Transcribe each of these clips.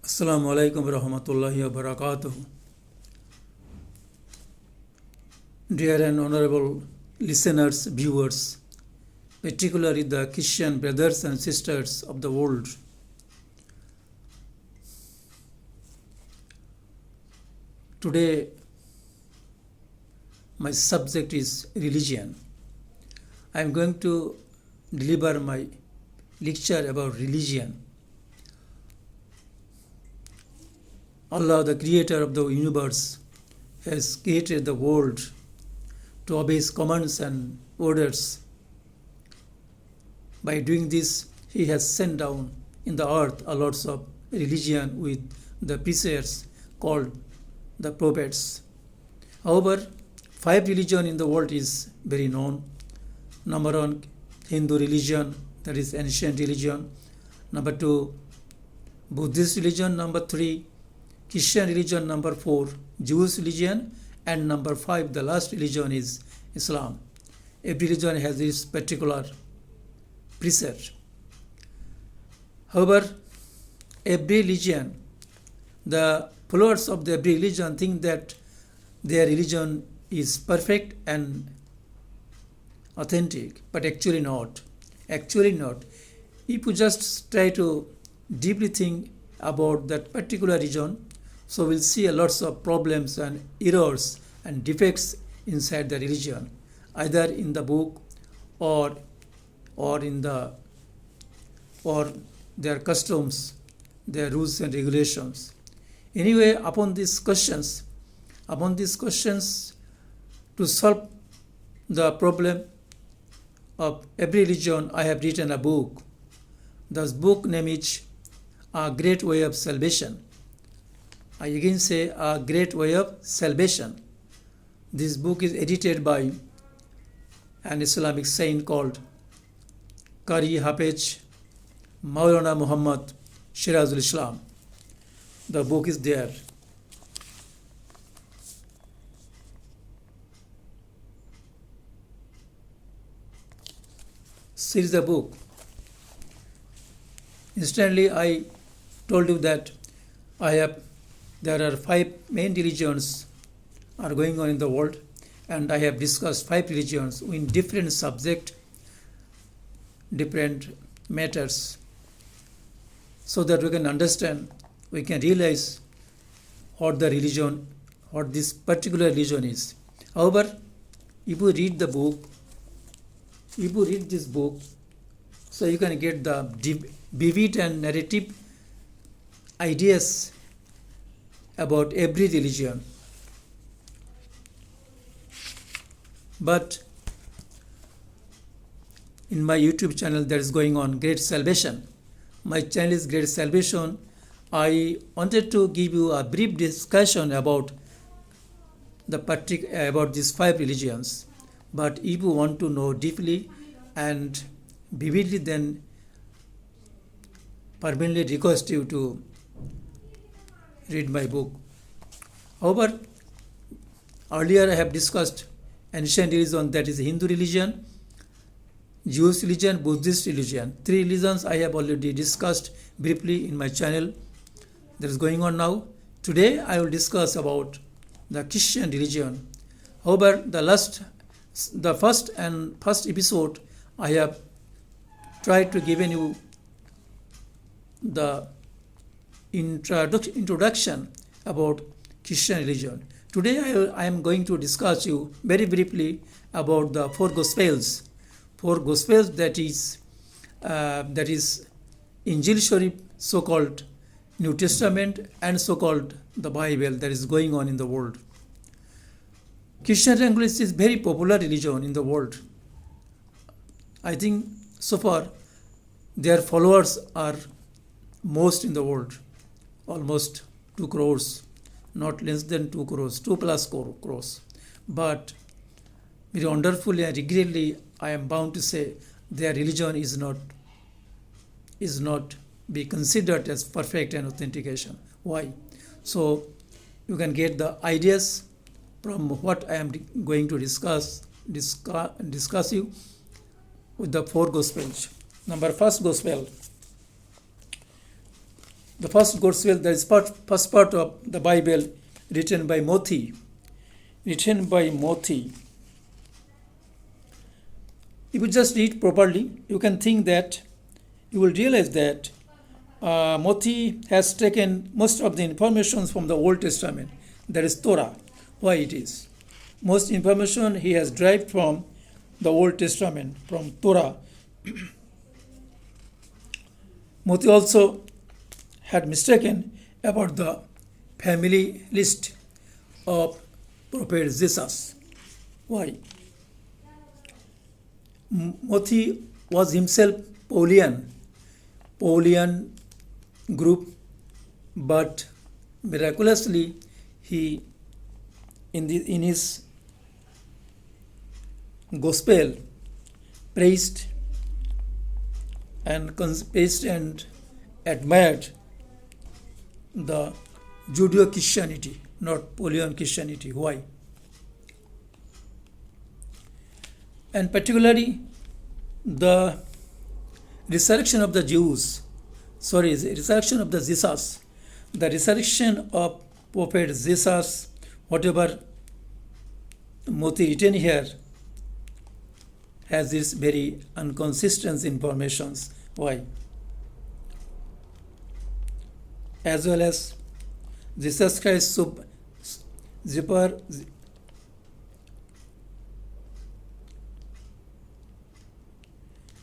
Assalamu alaikum warahmatullahi wabarakatuh. Dear and honorable listeners, viewers, particularly the Christian brothers and sisters of the world, today my subject is religion. I am going to deliver my lecture about religion. Allah, the creator of the universe, has created the world to obey His commands and orders. By doing this, He has sent down in the earth a lot of religion with the preachers called the prophets. However, 5 religions in the world is very known. Number 1, Hindu religion, that is ancient religion. Number 2, Buddhist religion. Number 3, Christian religion. Number 4, Jewish religion. And number 5, the last religion is Islam. Every religion has its particular precept. However, every religion, the followers of every religion think that their religion is perfect and authentic, but actually not. Actually not. If you just try to deeply think about that particular religion, so we'll see a lots of problems and errors and defects inside the religion, either in the book or in the or their customs, their rules and regulations. Anyway, upon these questions, to solve the problem of every religion, I have written a book. This book name is A Great Way of Salvation. I again say A Great Way of Salvation. This book is edited by an Islamic saint called Qari Hafiz Maulana Muhammad Shirazul Islam. The book is there. See the book. Instantly, I told you that there are 5 main religions are going on in the world, and I have discussed 5 religions in different subject, different matters, so that we can understand, we can realize what this particular religion is. However, if you read this book, so you can get the vivid and narrative ideas about every religion. But in my YouTube channel that is going on, Great Salvation, my channel is Great Salvation, I wanted to give you a brief discussion about these 5 religions. But if you want to know deeply and vividly, then permanently request you to read my book. However, earlier I have discussed ancient religion, that is Hindu religion, Jewish religion, Buddhist religion. 3 religions I have already discussed briefly in my channel that is going on now. Today I will discuss about the Christian religion. However, the first episode I have tried to give you the introduction about Christian religion. Today I am going to discuss you very briefly about the 4 Gospels. 4 Gospels, that is Injil Sharif, so-called New Testament, and so-called the Bible that is going on in the world. Christian language is very popular religion in the world. I think so far their followers are most in the world, almost 2 crores, not less than 2 crores, 2 plus crores. But very wonderfully and regretfully, I am bound to say their religion is not be considered as perfect and authentication. Why? So you can get the ideas from what I am going to discuss you with the 4 Gospels. Number 1st Gospel. The first gospel, that is first part of the Bible, written by Mothi. Written by Mothi. If you just read properly, you can think that, you will realize that Mothi has taken most of the information from the Old Testament, that is Torah. Why it is? Most information he has derived from the Old Testament, from Torah. Mothi also had mistaken about the family list of Prophet Jesus. Why? Mothi was himself Paulian group, but miraculously he in his gospel praised and admired the Judeo-Christianity, not Paulian Christianity. Why? And particularly the resurrection of the resurrection of the Jesus, the resurrection of Prophet Jesus, whatever Mothi written here, has this very inconsistent informations. Why? As well as Jesus Christ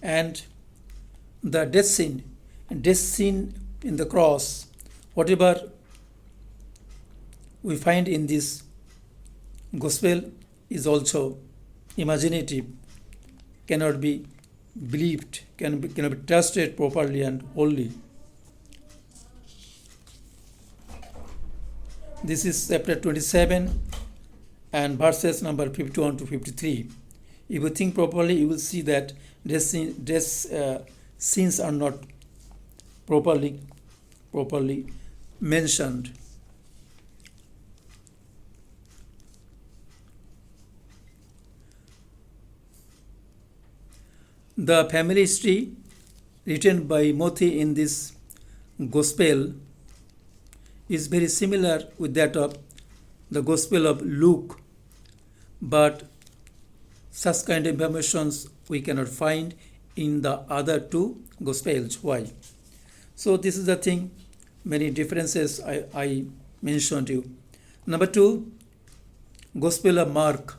and the death scene in the cross, whatever we find in this gospel is also imaginative, cannot be believed, cannot be trusted properly and wholly. This is chapter 27 and verses number 51 to 53. If you think properly, you will see that scenes are not properly mentioned. The family history written by Mothi in this gospel is very similar with that of the Gospel of Luke, but such kind of informations we cannot find in the other two Gospels. Why? So this is the thing, many differences I mentioned to you. Number 2, Gospel of Mark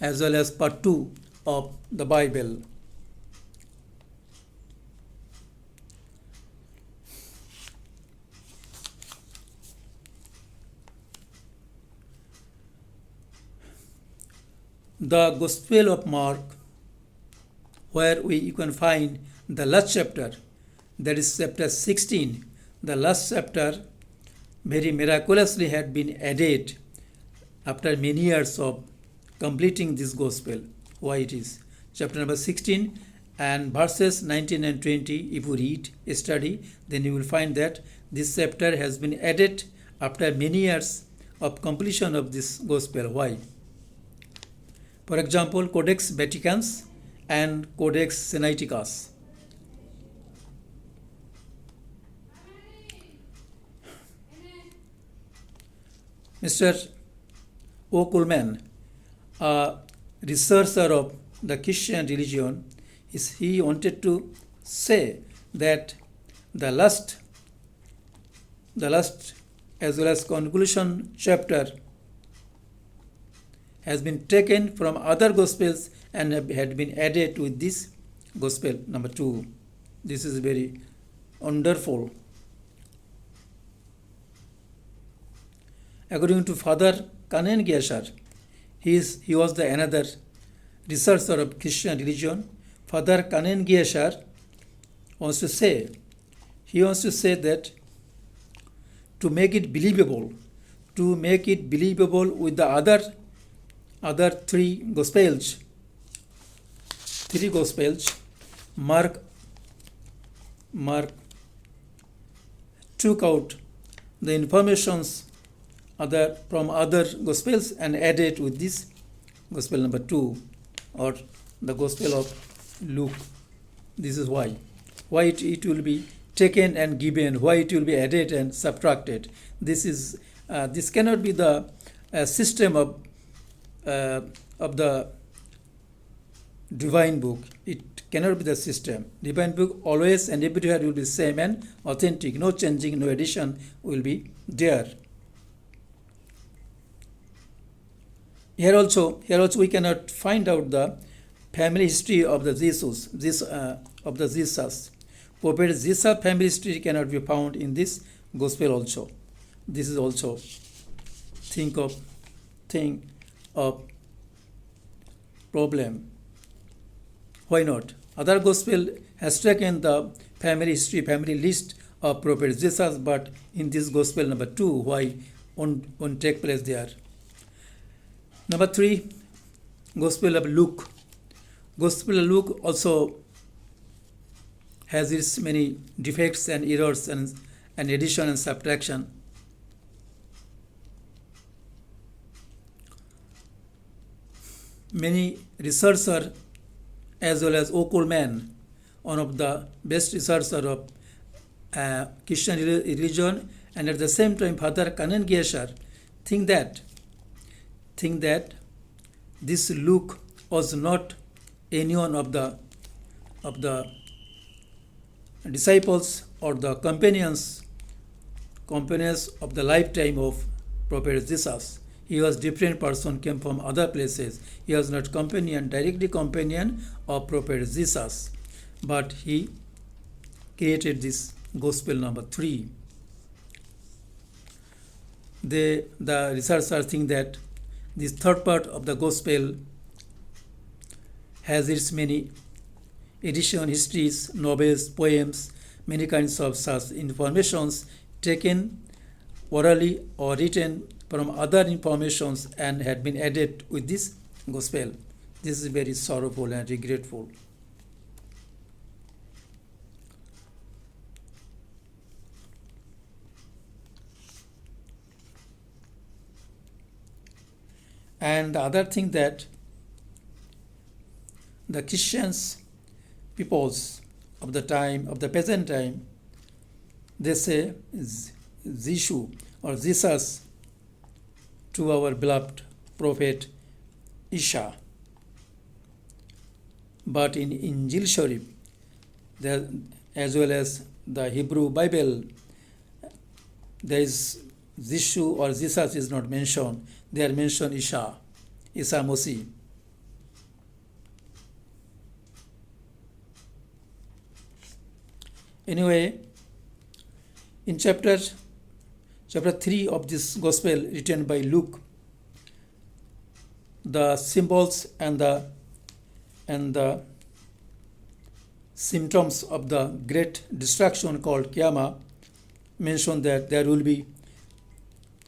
as well as part 2 of the Bible. The Gospel of Mark, where you can find the last chapter, that is chapter 16. The last chapter very miraculously had been added after many years of completing this gospel. Why it is? Chapter number 16 and verses 19 and 20, if you read, study, then you will find that this chapter has been added after many years of completion of this gospel. Why? For example, Codex Vaticanus and Codex Sinaiticus. Mr. O. Kuhlman, a researcher of the Christian religion, he wanted to say that the last as well as conclusion chapter has been taken from other gospels and had been added with this gospel number 2. This is very wonderful. According to Father Kanen Gesher, he was the another researcher of Christian religion. Father Kanen Gesher wants to say that to make it believable with the other three gospels, Mark took out the informations from other gospels and added with this gospel number 2 or the gospel of Luke. This is why. why it will be taken and given, why it will be added and subtracted. This cannot be the system of the divine book. It cannot be the system. Divine book always and everywhere will be same and authentic. No changing, no addition will be there. Here also we cannot find out the family history of the Jesus. Prophet Jesus' family history cannot be found in this gospel also. This is also thing of problem. Why not? Other gospel has taken the family history, family list of Prophet Jesus, but in this gospel number 2, why won't take place there? Number 3, Gospel of Luke. Gospel of Luke also has its many defects and errors and addition and subtraction. Many researchers as well as Okulman, one of the best researchers of Christian religion, and at the same time Father Kanan Gesher, think that this Luke was not any one of the disciples or the companions of the lifetime of Prophet Jesus. He was different person, came from other places. He was not directly companion of Prophet Jesus, but he created this gospel number 3. The researchers think that this third part of the gospel has its many edition, histories, novels, poems, many kinds of such informations taken orally or written from other informations and had been added with this gospel. This is very sorrowful and regretful. And the other thing that the Christians, peoples of the present time, they say Zishu or Jesus to our beloved prophet Isha. But in Injil Sharif, as well as the Hebrew Bible, there is Zishu or Jesus is not mentioned. They are mentioned Isa Mosi. Anyway, in chapter 3 of this gospel written by Luke, the symbols and the symptoms of the great destruction called Qiyamah mention that there will be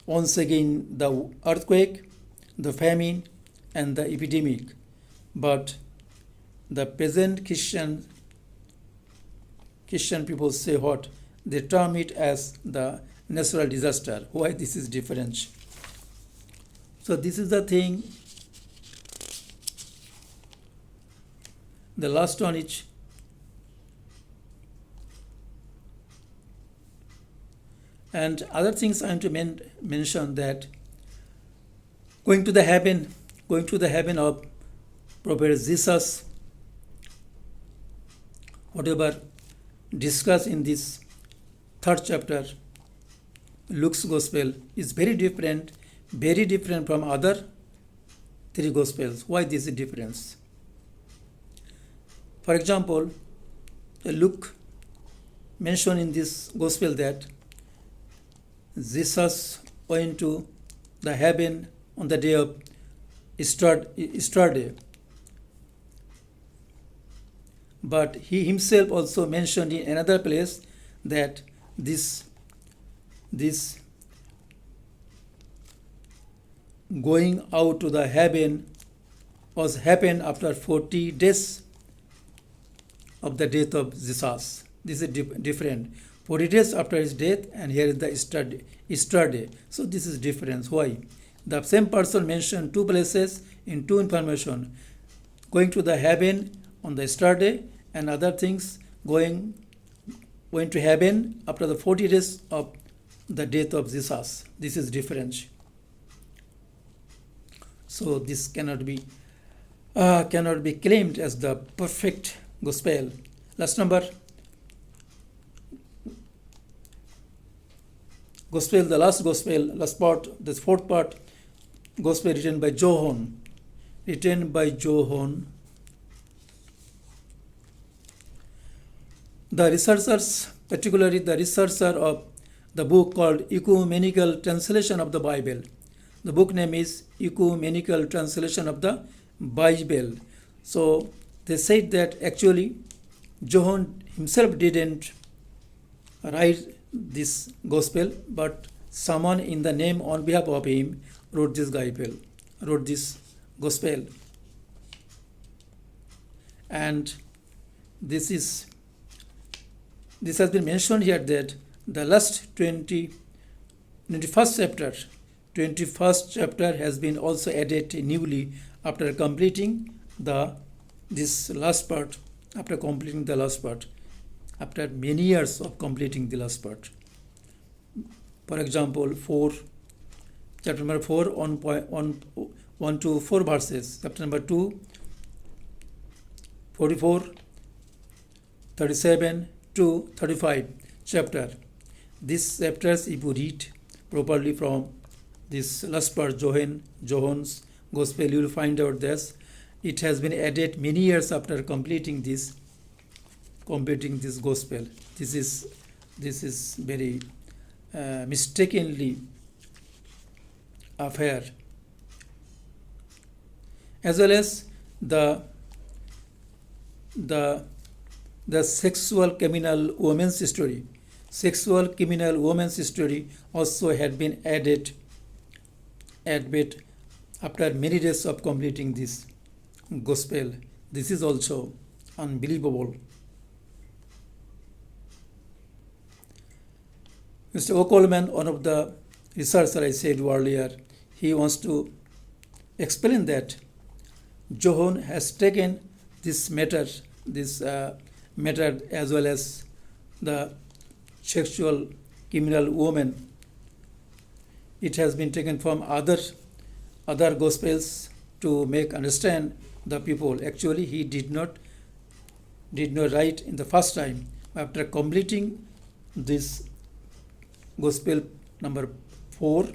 once again the earthquake, the famine, and the epidemic. But the present Christian people say what? They term it as the natural disaster. Why this is different? So this is the thing. The last one is and other things I am to mention that going to the heaven of Prophet Jesus, whatever discussed in this third chapter, Luke's gospel, is very different from other 3 gospels. Why this difference? For example, Luke mentioned in this gospel that Jesus went to the heaven on the day of Easter day. But he himself also mentioned in another place that this going out to the heaven was happened after 40 days of the death of Jesus. This is different. 40 days after his death, and here is the Easter day. So this is difference. Why? The same person mentioned 2 places in 2 information. Going to the heaven on the Easter day, and other things going went to heaven after the 40 days of the death of Jesus. This is different. So this cannot be claimed as the perfect gospel. Last number. Gospel, the last gospel, last part, the fourth part, gospel written by John. Written by John. The researchers, particularly the researcher of the book called Ecumenical Translation of the Bible. The book name is Ecumenical Translation of the Bible. So they said that actually John himself didn't write this gospel, but someone in the name on behalf of him wrote this gospel. And this has been mentioned here that the last 21st chapter has been also added newly after completing this last part, after many years of completing the last part. For example, chapter number 4 on 1 to 4 verses, chapter number 2, 44, 37 to 35 chapter. These chapters, if you read properly from this last part, John's Gospel, you will find out that it has been added many years after completing this gospel. This is very mistakenly affair, as well as the sexual criminal woman's story. Sexual criminal woman's story also had been added after many days of completing this gospel. This is also unbelievable. Mr. O'Coleman, one of the researchers I said earlier, he wants to explain that John has taken this matter as well as the sexual criminal woman. It has been taken from other gospels to make understand the people. Actually, he did not write in the first time. After completing this gospel number 4,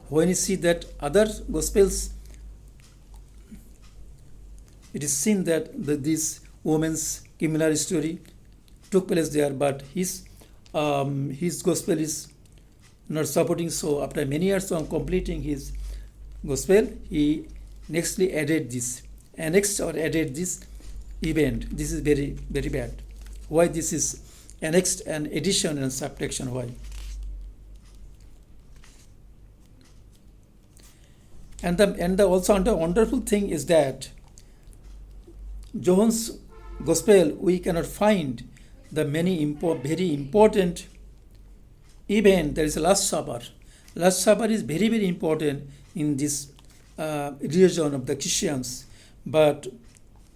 when you see that other gospels, it is seen that this woman's criminal story took place there, but his gospel is not supporting. So after many years of completing his gospel, he nextly added this event. This is very, very bad. Why this is annexed and addition and subtraction? Why? And also another wonderful thing is that John's gospel, we cannot find the many very important event. There is a Last Supper. Last Supper is very, very important in this religion of the Christians, but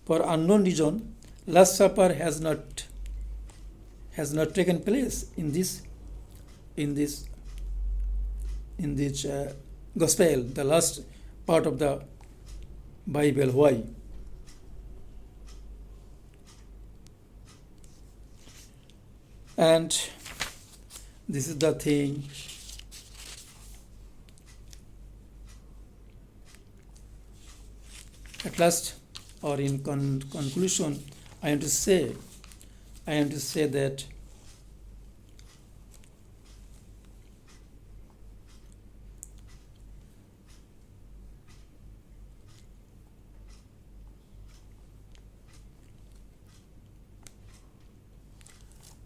for unknown reason, Last Supper has not taken place in this gospel, the last part of the Bible. Why? And this is the thing. At last, or in conclusion, I am to say that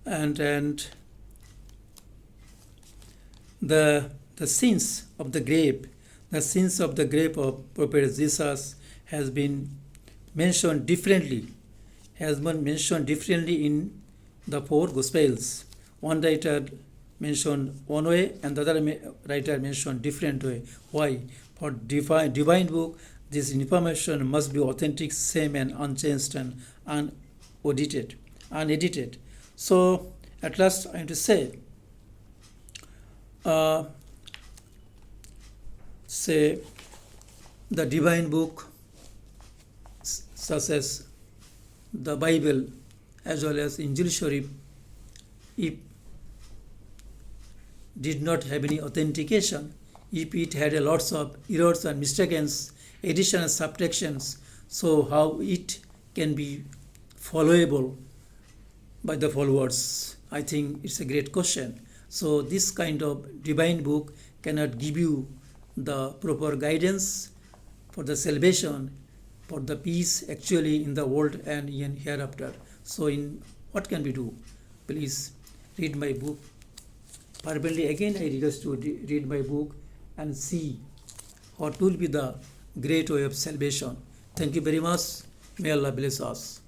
and the sins of the grave of Prophet Jesus has been mentioned differently in the 4 Gospels. One writer mentioned one way and the other writer mentioned different way. Why? For divine book, this information must be authentic, same and unchanged and unedited. So At last, I am to say, say the divine book such as the Bible as well as Injil Sharif, if did not have any authentication, if it had a lots of errors and mistakes, addition and subtractions, so how it can be followable by the followers? I think it's a great question. So this kind of divine book cannot give you the proper guidance for the salvation, for the peace actually in the world and in hereafter. So in what can we do? Please read my book. Fervently again I request to read my book and see what will be the great way of salvation. Thank you very much. May Allah bless us.